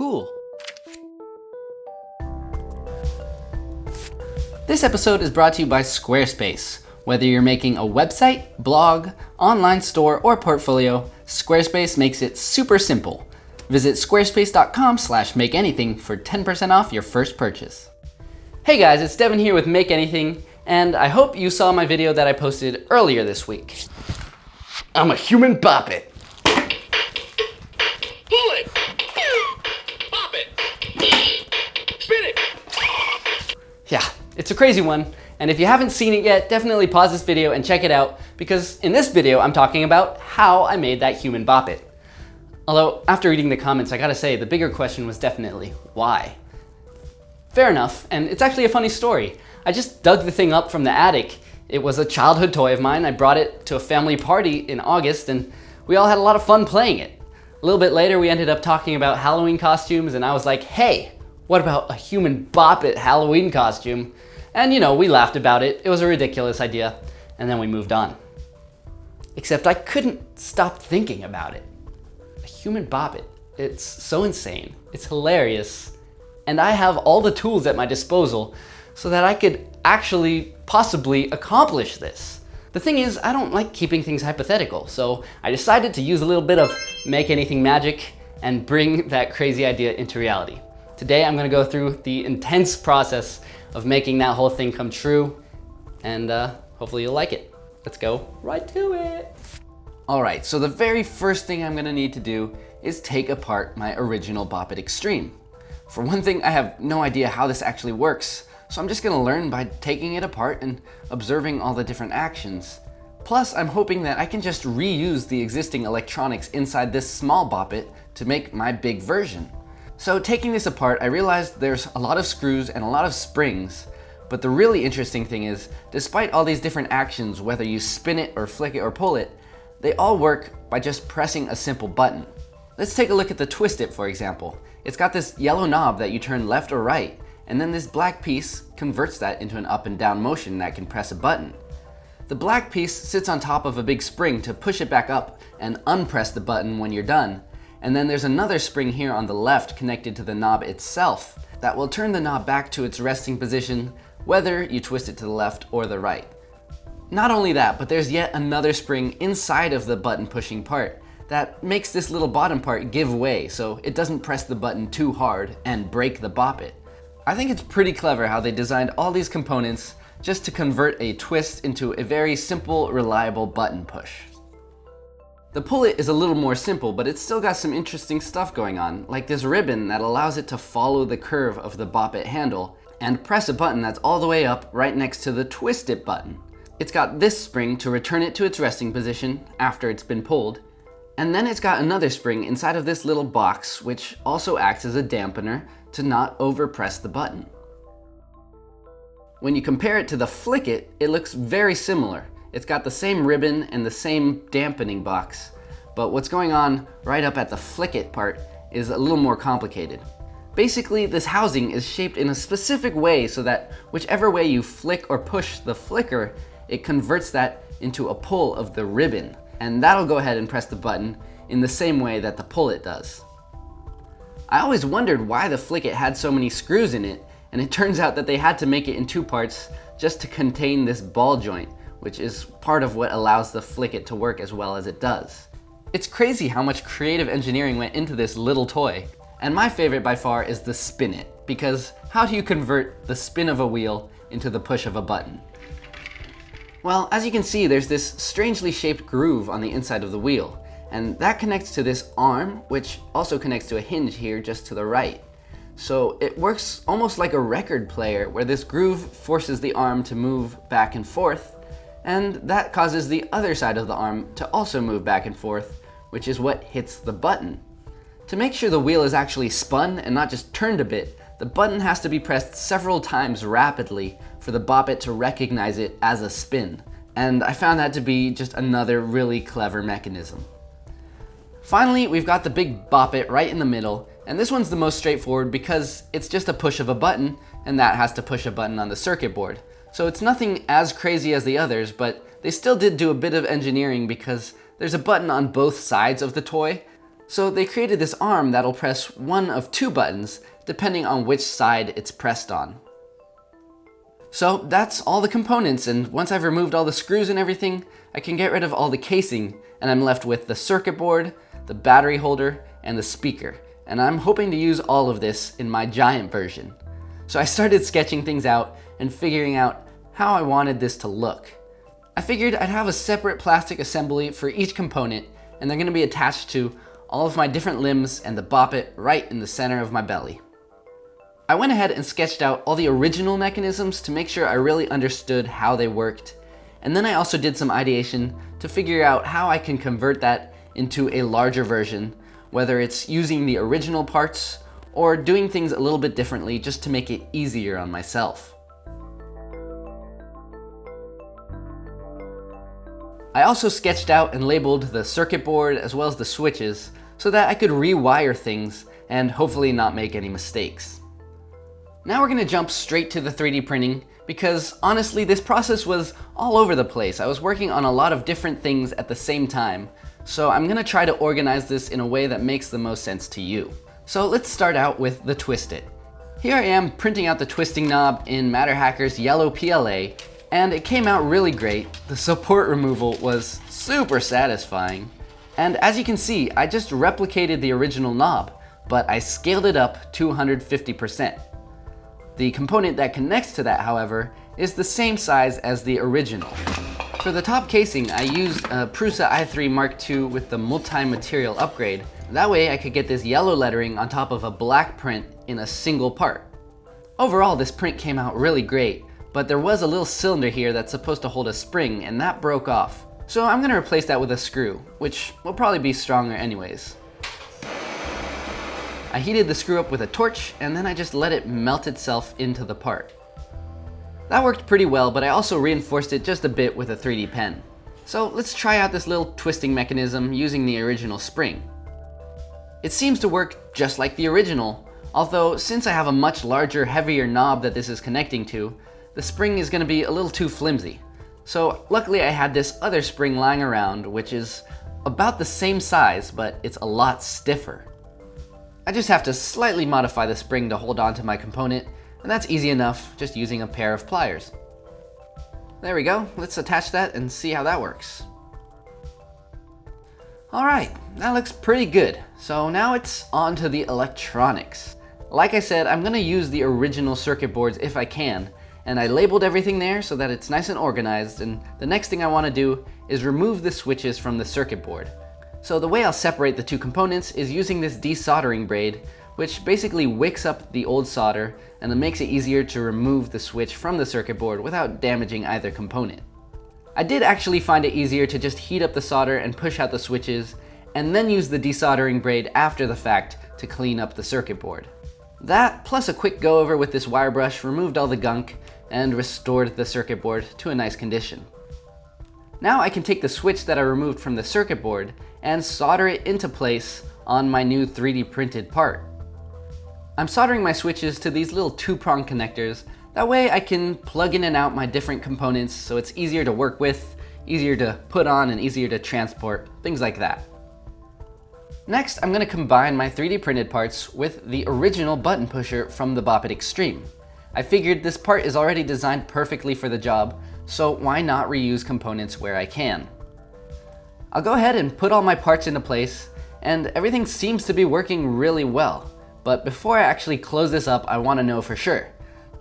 cool. This episode is brought to you by Squarespace. Whether you're making a website, blog, online store, or portfolio, Squarespace makes it super simple. Visit squarespace.com/makeanything for 10% off your first purchase. Hey guys, it's Devin here with Make Anything, and I hope you saw my video that I posted earlier this week. I'm a human Bop-It. Pull it! Bop it! Spin it! Yeah, it's a crazy one, and if you haven't seen it yet, definitely pause this video and check it out, because in this video I'm talking about how I made that human Bop-It. Although, after reading the comments, I gotta say, the bigger question was definitely, why? Fair enough, and it's actually a funny story. I just dug the thing up from the attic. It was a childhood toy of mine. I brought it to a family party in August, and we all had a lot of fun playing it. A little bit later, we ended up talking about Halloween costumes, and I was like, hey, what about a human Bop-It Halloween costume? And you know, we laughed about it. It was a ridiculous idea, and then we moved on. Except I couldn't stop thinking about it. A human Bop-It. It's so insane. It's hilarious. And I have all the tools at my disposal so that I could actually possibly accomplish this. The thing is, I don't like keeping things hypothetical, so I decided to use a little bit of make anything magic and bring that crazy idea into reality. Today I'm gonna go through the intense process of making that whole thing come true, and hopefully you'll like it. Let's go right to it. All right, so the very first thing I'm gonna need to do is take apart my original Bop-It Extreme. For one thing, I have no idea how this actually works, so I'm just gonna learn by taking it apart and observing all the different actions. Plus, I'm hoping that I can just reuse the existing electronics inside this small Bop-It to make my big version. So taking this apart, I realized there's a lot of screws and a lot of springs, but the really interesting thing is, despite all these different actions, whether you spin it or flick it or pull it, they all work by just pressing a simple button. Let's take a look at the Twist It, for example. It's got this yellow knob that you turn left or right, and then this black piece converts that into an up and down motion that can press a button. The black piece sits on top of a big spring to push it back up and unpress the button when you're done. And then there's another spring here on the left connected to the knob itself that will turn the knob back to its resting position whether you twist it to the left or the right. Not only that, but there's yet another spring inside of the button pushing part that makes this little bottom part give way so it doesn't press the button too hard and break the Bop-It. I think it's pretty clever how they designed all these components just to convert a twist into a very simple, reliable button push. The Pull It is a little more simple, but it's still got some interesting stuff going on, like this ribbon that allows it to follow the curve of the Bop-It handle and press a button that's all the way up right next to the Twist It button. It's got this spring to return it to its resting position after it's been pulled, and then it's got another spring inside of this little box which also acts as a dampener to not overpress the button. When you compare it to the Flick It, it looks very similar. It's got the same ribbon and the same dampening box, but what's going on right up at the Flick It part is a little more complicated. Basically, this housing is shaped in a specific way so that whichever way you flick or push the flicker, it converts that into a pull of the ribbon. And that'll go ahead and press the button in the same way that the Pull It does. I always wondered why the Flick It had so many screws in it, and it turns out that they had to make it in two parts just to contain this ball joint, which is part of what allows the Flick It to work as well as it does. It's crazy how much creative engineering went into this little toy. And my favorite by far is the Spin It, because how do you convert the spin of a wheel into the push of a button? Well, as you can see, there's this strangely shaped groove on the inside of the wheel, and that connects to this arm, which also connects to a hinge here just to the right. So it works almost like a record player, where this groove forces the arm to move back and forth, and that causes the other side of the arm to also move back and forth, which is what hits the button. To make sure the wheel is actually spun and not just turned a bit, the button has to be pressed several times rapidly for the Bop-It to recognize it as a spin. And I found that to be just another really clever mechanism. Finally, we've got the big Bop-It right in the middle, and this one's the most straightforward because it's just a push of a button, and that has to push a button on the circuit board. So it's nothing as crazy as the others, but they still did do a bit of engineering because there's a button on both sides of the toy. So they created this arm that'll press one of two buttons depending on which side it's pressed on. So that's all the components, and once I've removed all the screws and everything, I can get rid of all the casing, and I'm left with the circuit board, the battery holder, and the speaker. And I'm hoping to use all of this in my giant version. So I started sketching things out and figuring out how I wanted this to look. I figured I'd have a separate plastic assembly for each component, and they're going to be attached to all of my different limbs and the Bop-It right in the center of my belly. I went ahead and sketched out all the original mechanisms to make sure I really understood how they worked, and then I also did some ideation to figure out how I can convert that into a larger version, whether it's using the original parts or doing things a little bit differently just to make it easier on myself. I also sketched out and labeled the circuit board as well as the switches so that I could rewire things and hopefully not make any mistakes. Now we're gonna jump straight to the 3D printing because honestly this process was all over the place. I was working on a lot of different things at the same time, so I'm gonna try to organize this in a way that makes the most sense to you. So let's start out with the Twist It. Here I am printing out the twisting knob in MatterHacker's yellow PLA, and it came out really great. The support removal was super satisfying. And as you can see, I just replicated the original knob, but I scaled it up 250%. The component that connects to that, however, is the same size as the original. For the top casing, I used a Prusa i3 Mark II with the multi-material upgrade. That way I could get this yellow lettering on top of a black print in a single part. Overall, this print came out really great, but there was a little cylinder here that's supposed to hold a spring, and that broke off. So I'm gonna replace that with a screw, which will probably be stronger anyways. I heated the screw up with a torch, and then I just let it melt itself into the part. That worked pretty well, but I also reinforced it just a bit with a 3D pen. So let's try out this little twisting mechanism using the original spring. It seems to work just like the original, although since I have a much larger, heavier knob that this is connecting to, the spring is going to be a little too flimsy. So luckily I had this other spring lying around, which is about the same size, but it's a lot stiffer. I just have to slightly modify the spring to hold on to my component, and that's easy enough, just using a pair of pliers. There we go, let's attach that and see how that works. Alright, that looks pretty good. So now it's on to the electronics. Like I said, I'm gonna use the original circuit boards if I can, and I labeled everything there so that it's nice and organized, and the next thing I wanna do is remove the switches from the circuit board. So the way I'll separate the two components is using this desoldering braid, which basically wicks up the old solder and it makes it easier to remove the switch from the circuit board without damaging either component. I did actually find it easier to just heat up the solder and push out the switches, and then use the desoldering braid after the fact to clean up the circuit board. That, plus a quick go over with this wire brush, removed all the gunk and restored the circuit board to a nice condition. Now I can take the switch that I removed from the circuit board and solder it into place on my new 3D printed part. I'm soldering my switches to these little 2-prong connectors. That way I can plug in and out my different components so it's easier to work with, easier to put on, and easier to transport, things like that. Next, I'm going to combine my 3D printed parts with the original button pusher from the Bop-It Extreme. I figured this part is already designed perfectly for the job, so why not reuse components where I can? I'll go ahead and put all my parts into place, and everything seems to be working really well. But before I actually close this up, I want to know for sure.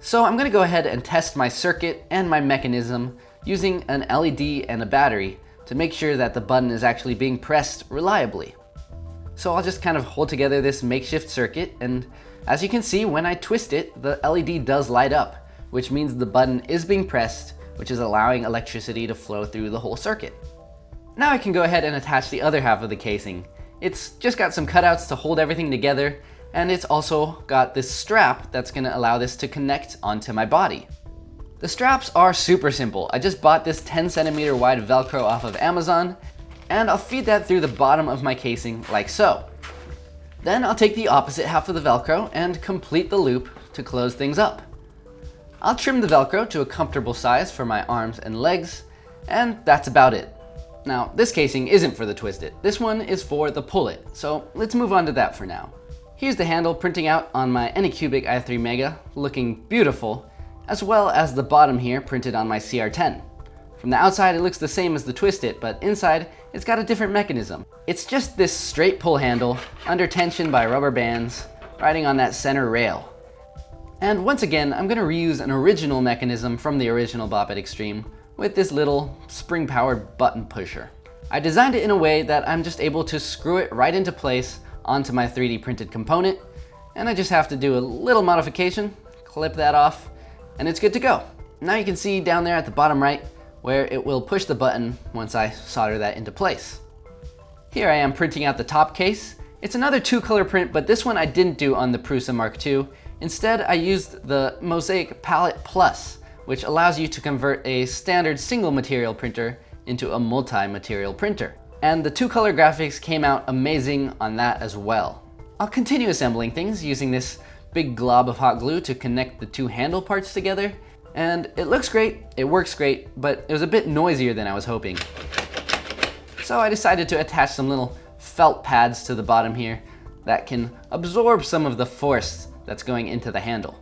So I'm going to go ahead and test my circuit and my mechanism using an LED and a battery to make sure that the button is actually being pressed reliably. So I'll just kind of hold together this makeshift circuit, and as you can see, when I twist it, the LED does light up, which means the button is being pressed, which is allowing electricity to flow through the whole circuit. Now I can go ahead and attach the other half of the casing. It's just got some cutouts to hold everything together, and it's also got this strap that's going to allow this to connect onto my body. The straps are super simple. I just bought this 10cm wide Velcro off of Amazon, and I'll feed that through the bottom of my casing like so. Then I'll take the opposite half of the Velcro and complete the loop to close things up. I'll trim the Velcro to a comfortable size for my arms and legs, and that's about it. Now, this casing isn't for the twist it. This one is for the pull it. So let's move on to that for now. Here's the handle printing out on my Anycubic i3 Mega, looking beautiful, as well as the bottom here printed on my CR10. From the outside, it looks the same as the twist it, but inside, it's got a different mechanism. It's just this straight pull handle, under tension by rubber bands, riding on that center rail. And once again, I'm gonna reuse an original mechanism from the original Bop-It Extreme with this little spring-powered button pusher. I designed it in a way that I'm just able to screw it right into place onto my 3D printed component, and I just have to do a little modification, clip that off, and it's good to go. Now you can see down there at the bottom right where it will push the button once I solder that into place. Here I am printing out the top case. It's another 2-color print, but this one I didn't do on the Prusa Mark II. Instead, I used the Mosaic Palette Plus, which allows you to convert a standard single material printer into a multi-material printer. And the 2-color graphics came out amazing on that as well. I'll continue assembling things using this big glob of hot glue to connect the 2 handle parts together. And it looks great, it works great, but it was a bit noisier than I was hoping. So I decided to attach some little felt pads to the bottom here that can absorb some of the force that's going into the handle.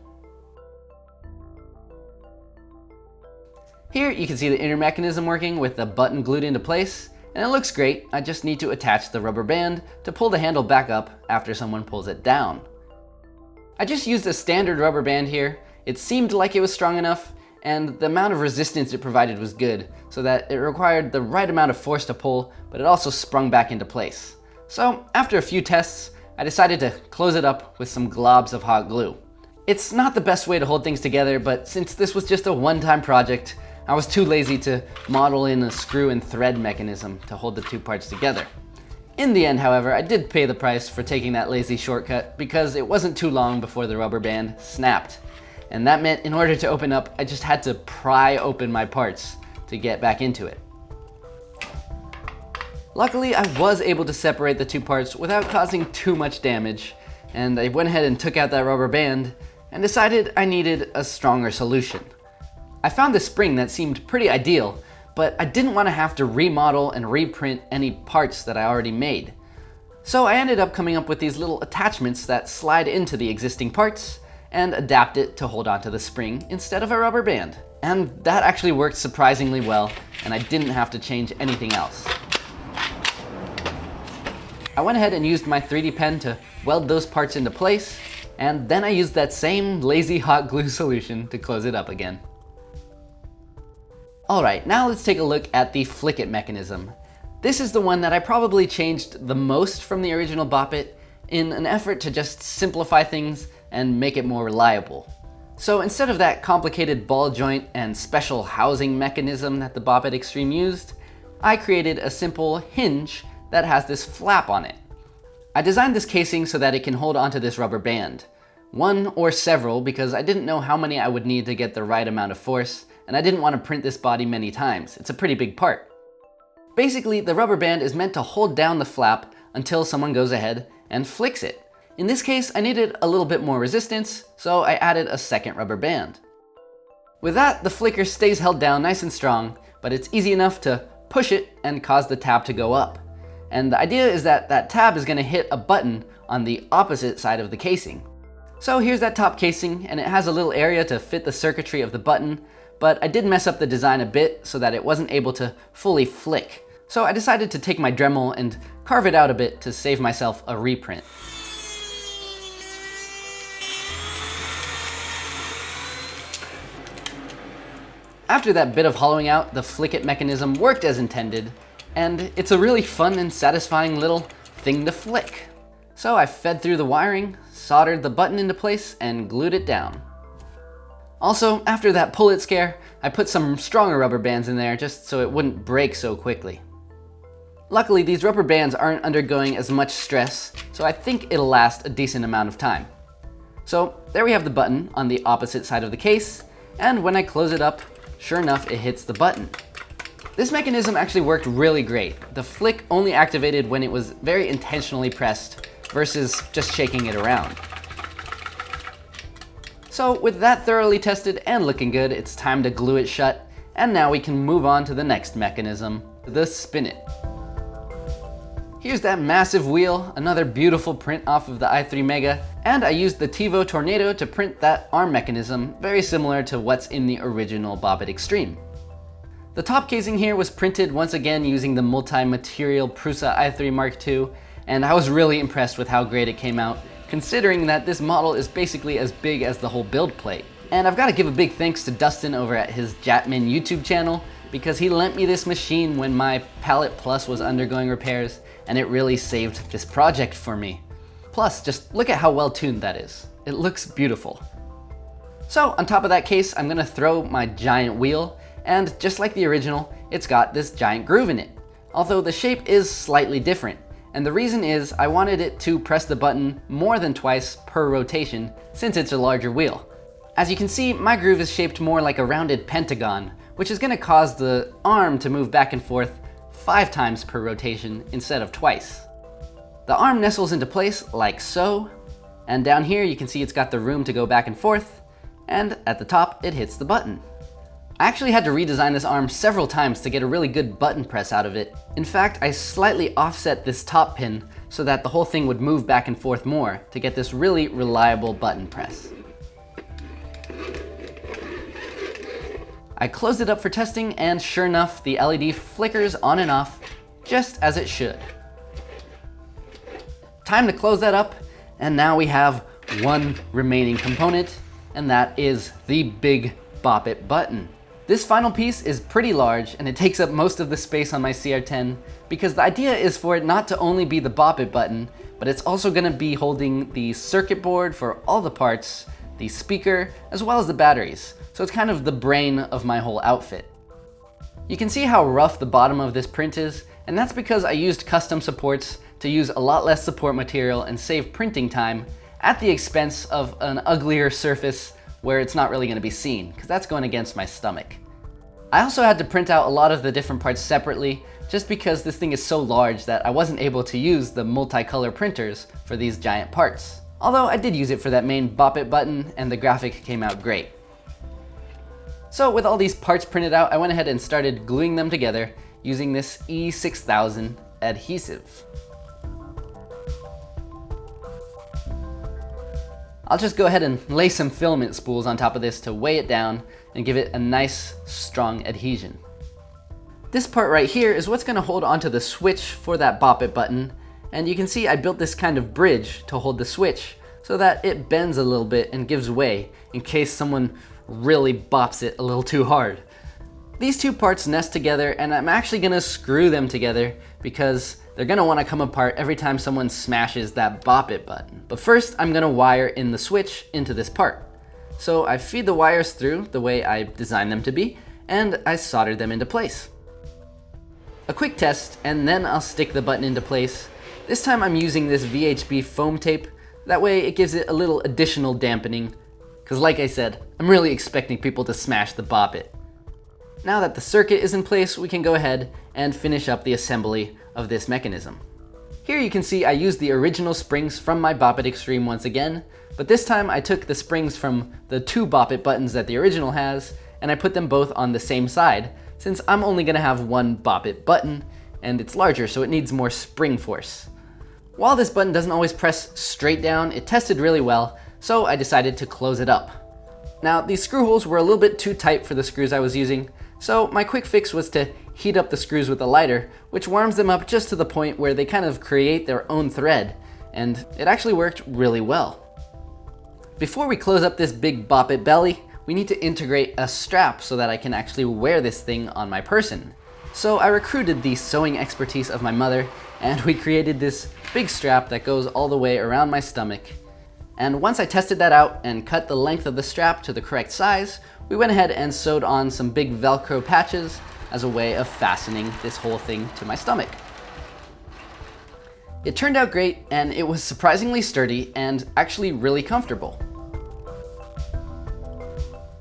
Here you can see the inner mechanism working with the button glued into place, and it looks great. I just need to attach the rubber band to pull the handle back up after someone pulls it down. I just used a standard rubber band here. It seemed like it was strong enough, and the amount of resistance it provided was good, so that it required the right amount of force to pull, but it also sprung back into place. So after a few tests, I decided to close it up with some globs of hot glue. It's not the best way to hold things together, but since this was just a one-time project, I was too lazy to model in a screw and thread mechanism to hold the 2 parts together. In the end, however, I did pay the price for taking that lazy shortcut because it wasn't too long before the rubber band snapped. And that meant in order to open up, I just had to pry open my parts to get back into it. Luckily, I was able to separate the 2 parts without causing too much damage, and I went ahead and took out that rubber band and decided I needed a stronger solution. I found this spring that seemed pretty ideal, but I didn't want to have to remodel and reprint any parts that I already made. So I ended up coming up with these little attachments that slide into the existing parts and adapt it to hold onto the spring instead of a rubber band. And that actually worked surprisingly well, and I didn't have to change anything else. I went ahead and used my 3D pen to weld those parts into place, and then I used that same lazy hot glue solution to close it up again. Alright, now let's take a look at the Flick It mechanism. This is the one that I probably changed the most from the original Bop-It in an effort to just simplify things and make it more reliable. So instead of that complicated ball joint and special housing mechanism that the Bop-It Extreme used, I created a simple hinge that has this flap on it. I designed this casing so that it can hold onto this rubber band. One or several, because I didn't know how many I would need to get the right amount of force, and I didn't want to print this body many times. It's a pretty big part. Basically, the rubber band is meant to hold down the flap until someone goes ahead and flicks it. In this case, I needed a little bit more resistance, so I added a second rubber band. With that, the flicker stays held down nice and strong, but it's easy enough to push it and cause the tab to go up. And the idea is that that tab is going to hit a button on the opposite side of the casing. So here's that top casing, and it has a little area to fit the circuitry of the button, but I did mess up the design a bit so that it wasn't able to fully flick. So I decided to take my Dremel and carve it out a bit to save myself a reprint. After that bit of hollowing out, the Flick It mechanism worked as intended, and it's a really fun and satisfying little thing to flick. So I fed through the wiring, soldered the button into place, and glued it down. Also, after that pull it scare, I put some stronger rubber bands in there just so it wouldn't break so quickly. Luckily, these rubber bands aren't undergoing as much stress, so I think it'll last a decent amount of time. So there we have the button on the opposite side of the case, and when I close it up, sure enough, it hits the button. This mechanism actually worked really great. The flick only activated when it was very intentionally pressed versus just shaking it around. So with that thoroughly tested and looking good, it's time to glue it shut, and now we can move on to the next mechanism, the Spin It. Here's that massive wheel, another beautiful print off of the i3 Mega, and I used the TiVo Tornado to print that arm mechanism, very similar to what's in the original Bop-It Extreme. The top casing here was printed once again using the multi-material Prusa i3 Mark II, and I was really impressed with how great it came out, considering that this model is basically as big as the whole build plate. And I've got to give a big thanks to Dustin over at his Jatman YouTube channel, because he lent me this machine when my Palette Plus was undergoing repairs, and it really saved this project for me. Plus, just look at how well tuned that is. It looks beautiful. So on top of that case, I'm gonna throw my giant wheel, and just like the original, it's got this giant groove in it. Although the shape is slightly different, and the reason is I wanted it to press the button more than twice per rotation since it's a larger wheel. As you can see, my groove is shaped more like a rounded pentagon, which is gonna cause the arm to move back and forth 5 times per rotation instead of twice. The arm nestles into place like so, and down here you can see it's got the room to go back and forth, and at the top it hits the button. I actually had to redesign this arm several times to get a really good button press out of it. In fact, I slightly offset this top pin so that the whole thing would move back and forth more to get this really reliable button press. I closed it up for testing, and sure enough, the LED flickers on and off just as it should. Time to close that up, and now we have one remaining component, and that is the big Bop-It button. This final piece is pretty large, and it takes up most of the space on my CR10 because the idea is for it not to only be the Bop-It button, but it's also gonna be holding the circuit board for all the parts, the speaker, as well as the batteries. So it's kind of the brain of my whole outfit. You can see how rough the bottom of this print is, and that's because I used custom supports to use a lot less support material and save printing time at the expense of an uglier surface where it's not really going to be seen, because that's going against my stomach. I also had to print out a lot of the different parts separately, just because this thing is so large that I wasn't able to use the multicolor printers for these giant parts. Although I did use it for that main Bop-It button, and the graphic came out great. So with all these parts printed out, I went ahead and started gluing them together using this E6000 adhesive. I'll just go ahead and lay some filament spools on top of this to weigh it down and give it a nice, strong adhesion. This part right here is what's gonna hold onto the switch for that Bop-It button, and you can see I built this kind of bridge to hold the switch so that it bends a little bit and gives way in case someone really bops it a little too hard. These two parts nest together, and I'm actually gonna screw them together because they're gonna wanna come apart every time someone smashes that Bop-It button. But first, I'm gonna wire in the switch into this part. So I feed the wires through the way I designed them to be, and I soldered them into place. A quick test, and then I'll stick the button into place. This time I'm using this VHB foam tape. That way it gives it a little additional dampening, because like I said, I'm really expecting people to smash the Bop-It. Now that the circuit is in place, we can go ahead and finish up the assembly of this mechanism. Here you can see I used the original springs from my Bop-It Extreme once again, but this time I took the springs from the 2 Bop-It buttons that the original has, and I put them both on the same side, since I'm only gonna have one Bop-It button, and it's larger so it needs more spring force. While this button doesn't always press straight down, it tested really well, so I decided to close it up. Now, these screw holes were a little bit too tight for the screws I was using, so my quick fix was to heat up the screws with a lighter, which warms them up just to the point where they kind of create their own thread, and it actually worked really well. Before we close up this big Bop-It belly, we need to integrate a strap so that I can actually wear this thing on my person. So I recruited the sewing expertise of my mother, and we created this big strap that goes all the way around my stomach. And once I tested that out and cut the length of the strap to the correct size, we went ahead and sewed on some big Velcro patches as a way of fastening this whole thing to my stomach. It turned out great, and it was surprisingly sturdy and actually really comfortable.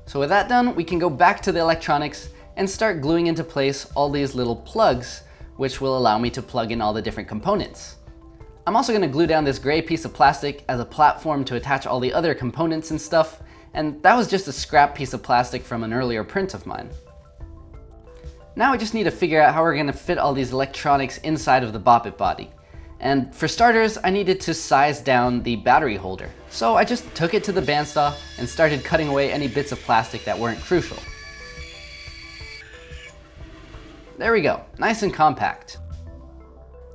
So with that done, we can go back to the electronics and start gluing into place all these little plugs, which will allow me to plug in all the different components. I'm also going to glue down this gray piece of plastic as a platform to attach all the other components and stuff, and that was just a scrap piece of plastic from an earlier print of mine. Now we just need to figure out how we're gonna fit all these electronics inside of the Bop-It body. And for starters, I needed to size down the battery holder. So I just took it to the bandsaw and started cutting away any bits of plastic that weren't crucial. There we go, nice and compact.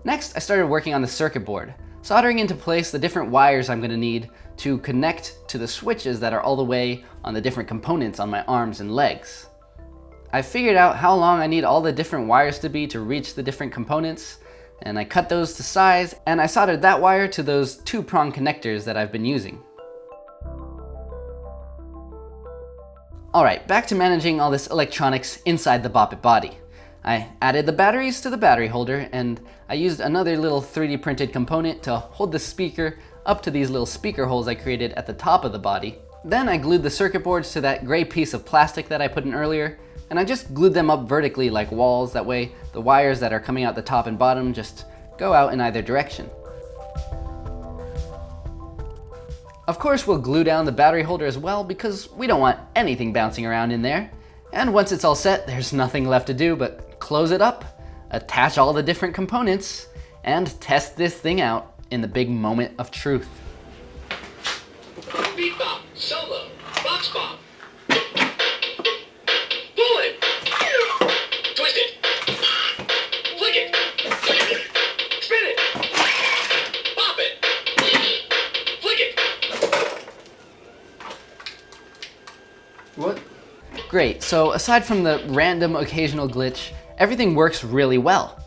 Next, I started working on the circuit board, soldering into place the different wires I'm gonna need to connect to the switches that are all the way on the different components on my arms and legs. I figured out how long I need all the different wires to be to reach the different components, and I cut those to size, and I soldered that wire to those 2-prong connectors that I've been using. Alright, back to managing all this electronics inside the Bop-It body. I added the batteries to the battery holder, and I used another little 3D printed component to hold the speaker up to these little speaker holes I created at the top of the body. Then I glued the circuit boards to that gray piece of plastic that I put in earlier, and I just glued them up vertically like walls. That way the wires that are coming out the top and bottom just go out in either direction. Of course, we'll glue down the battery holder as well because we don't want anything bouncing around in there. And once it's all set, there's nothing left to do but close it up, attach all the different components, and test this thing out in the big moment of truth. Beat bop, solo, box bop. Pull it. Twist it. Flick it. Spin it. Bop it. Flick it. What? Great, so aside from the random occasional glitch, everything works really well.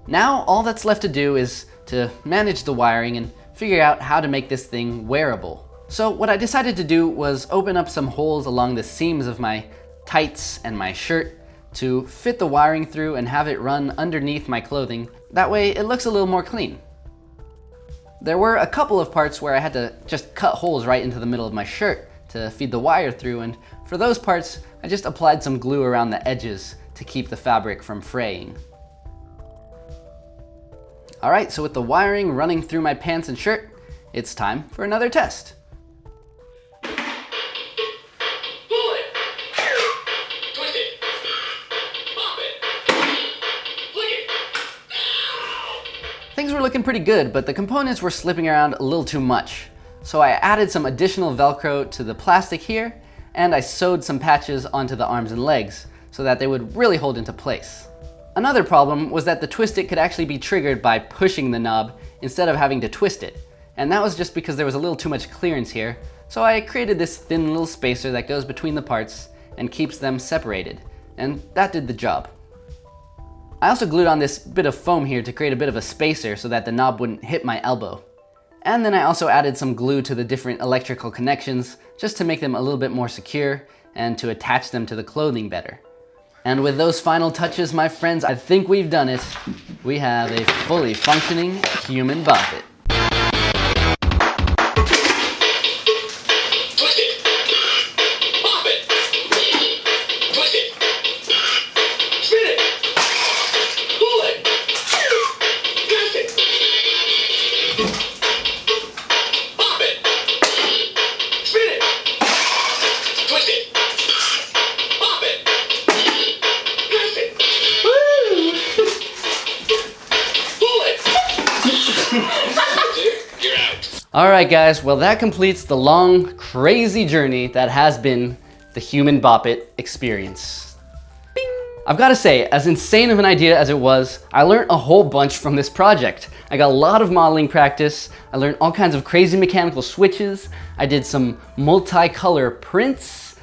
Now all that's left to do is to manage the wiring and figure out how to make this thing wearable. So what I decided to do was open up some holes along the seams of my tights and my shirt to fit the wiring through and have it run underneath my clothing. That way it looks a little more clean. There were a couple of parts where I had to just cut holes right into the middle of my shirt to feed the wire through, and for those parts I just applied some glue around the edges to keep the fabric from fraying. Alright, so with the wiring running through my pants and shirt, it's time for another test. Pull it. Twist it. Bop it. Flick it. Things were looking pretty good, but the components were slipping around a little too much. So I added some additional Velcro to the plastic here, and I sewed some patches onto the arms and legs so that they would really hold into place. Another problem was that the twist it could actually be triggered by pushing the knob instead of having to twist it. And that was just because there was a little too much clearance here, so I created this thin little spacer that goes between the parts and keeps them separated. And that did the job. I also glued on this bit of foam here to create a bit of a spacer so that the knob wouldn't hit my elbow. And then I also added some glue to the different electrical connections just to make them a little bit more secure and to attach them to the clothing better. And with those final touches, my friends, I think we've done it. We have a fully functioning Human Bop-It. Twist it. Bop it. Twist it. Spin it. Pull it. Twist it. Bop it. Spin it. Twist it. Bop it. Twist it. Pull it. You're out. Alright guys, well that completes the long, crazy journey that has been the Human Bop-It experience. Bing. I've got to say, as insane of an idea as it was, I learned a whole bunch from this project. I got a lot of modeling practice, I learned all kinds of crazy mechanical switches, I did some multicolor prints,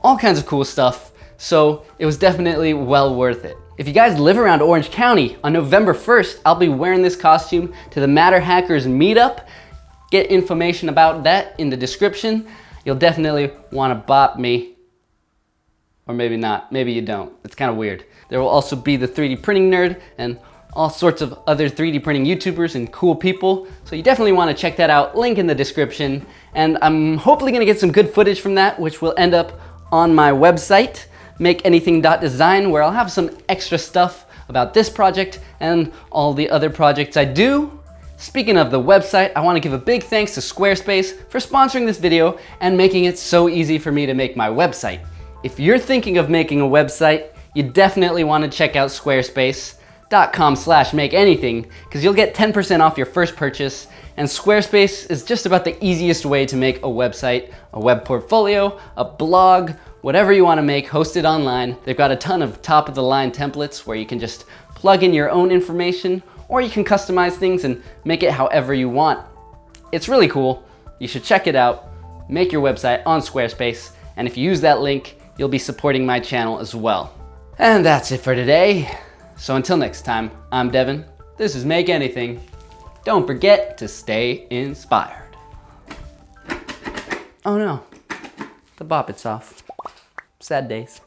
all kinds of cool stuff, so it was definitely well worth it. If you guys live around Orange County, on November 1st, I'll be wearing this costume to the Matter Hackers meetup. Get information about that in the description. You'll definitely want to bop me. Or maybe not, maybe you don't. It's kind of weird. There will also be the 3D printing nerd and all sorts of other 3D printing YouTubers and cool people. So you definitely want to check that out, link in the description. And I'm hopefully going to get some good footage from that, which will end up on my website, makeanything.design, where I'll have some extra stuff about this project and all the other projects I do. Speaking of the website, I want to give a big thanks to Squarespace for sponsoring this video and making it so easy for me to make my website. If you're thinking of making a website, you definitely want to check out squarespace.com/makeanything because you'll get 10% off your first purchase. And Squarespace is just about the easiest way to make a website, a web portfolio, a blog, whatever you want to make hosted online. They've got a ton of top-of-the-line templates where you can just plug in your own information, or you can customize things and make it however you want. It's really cool. You should check it out. Make your website on Squarespace, and if you use that link, you'll be supporting my channel as well. And that's it for today. So until next time, I'm Devin. This is Make Anything. Don't forget to stay inspired. Oh no, the Bop-It's off. Sad days.